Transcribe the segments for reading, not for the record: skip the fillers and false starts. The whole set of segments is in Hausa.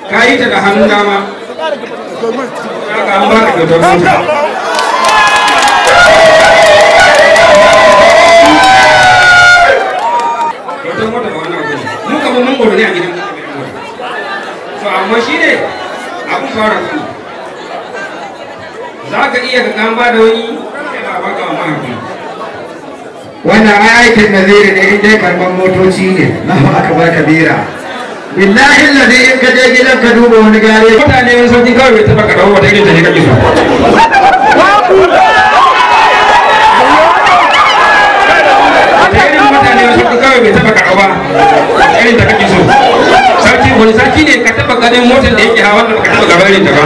Kai ta da hannun dama. Ka an ba ka kyautar mota. Kyautar mota ba wani abu ne. Mun kama mun gudu ne a gidan mota. So amma shi ne abun fara ku. Za ka iya ka kan ba da wani yana baka wa mahaifi. Wannan aikin naziri ne in dai karban motoci ne na aka bar kabira. Billahi ladhi in ka je gidan ka duba wani gare mutane wani sauki kawai bai taba ka dawo wata irin ta ne kake so. Mutane wani sauki kawai bai taba ka dawo ba irin ta kake so. Sarki wani sarki ne ka taba ganin motar da yake hawa da ka taba gabarin ta ba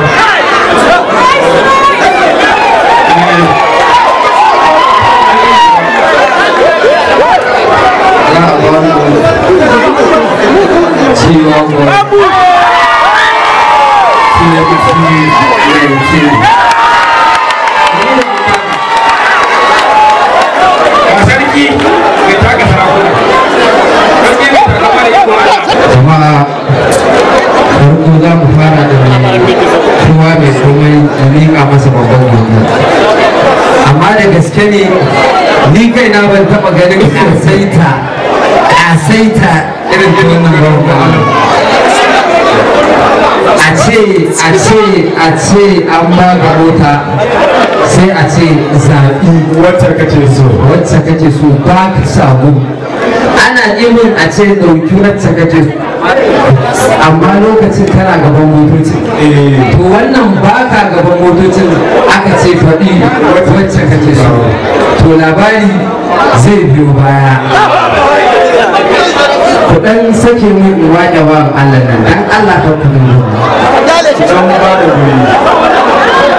sarki mai taka sarakuna jama'a farko za mu fara da kowa mai komai da miƙa masa babban godiya amma da gaske ne ni kaina ban taɓa ganin ƙasaita irin wannan babban a ce an ba ga mota sai a ce zaɓi wacce kake so ba ka samu ana imin a ce ɗauki wacce kake so amma lokacin kana gaban motocin to wannan ba ka gaban motocin aka ce faɗi wacce kake so to labari zai biyo baya ku dan sake min waƙe wa Allah nan dan Allah ka kudin mu dan ba da guri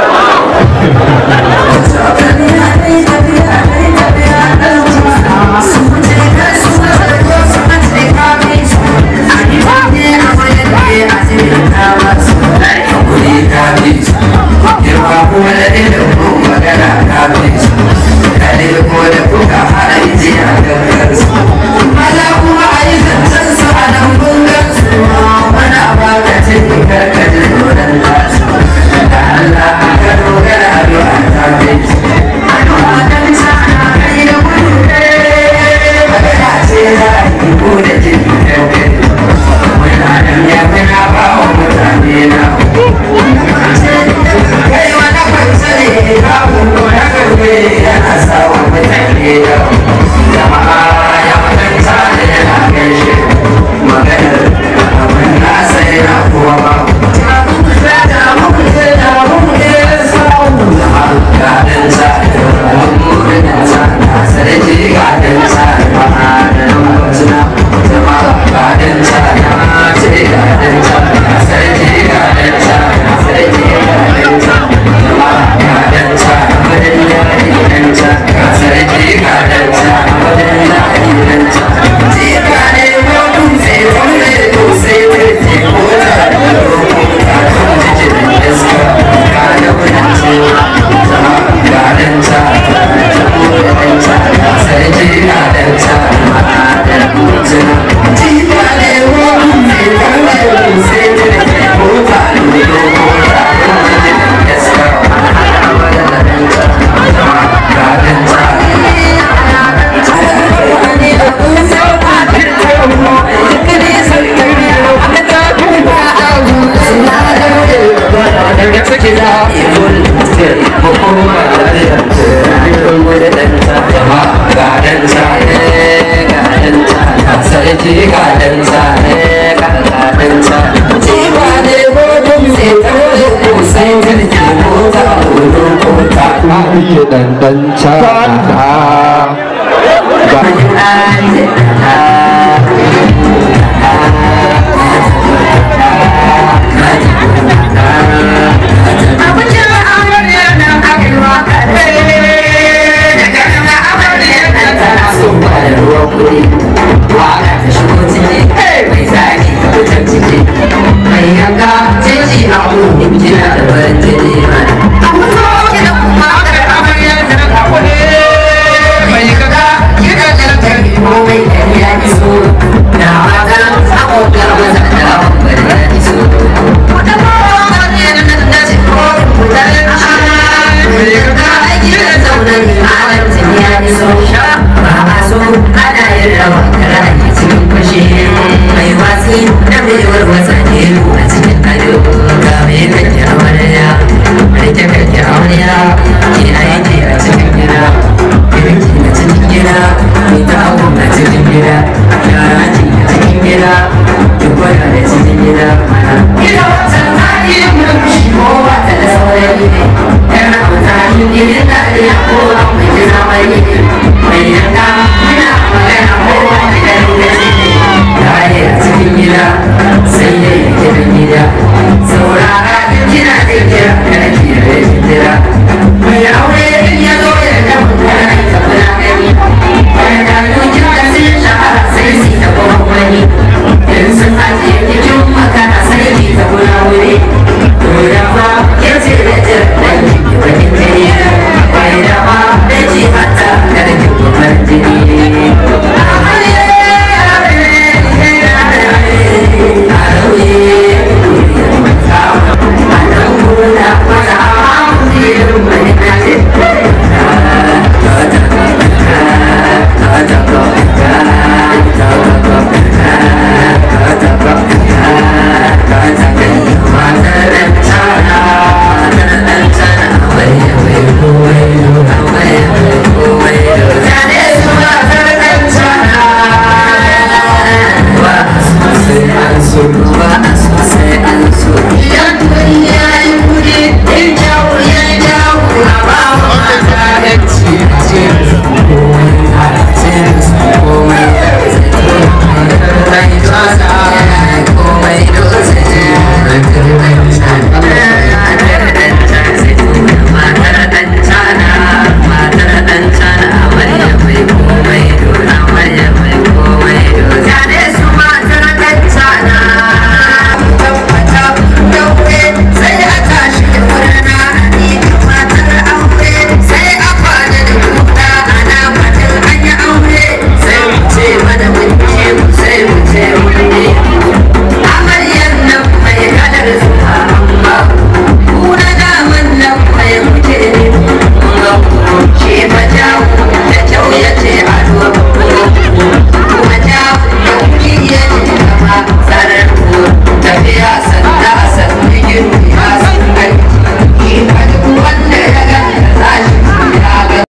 You're not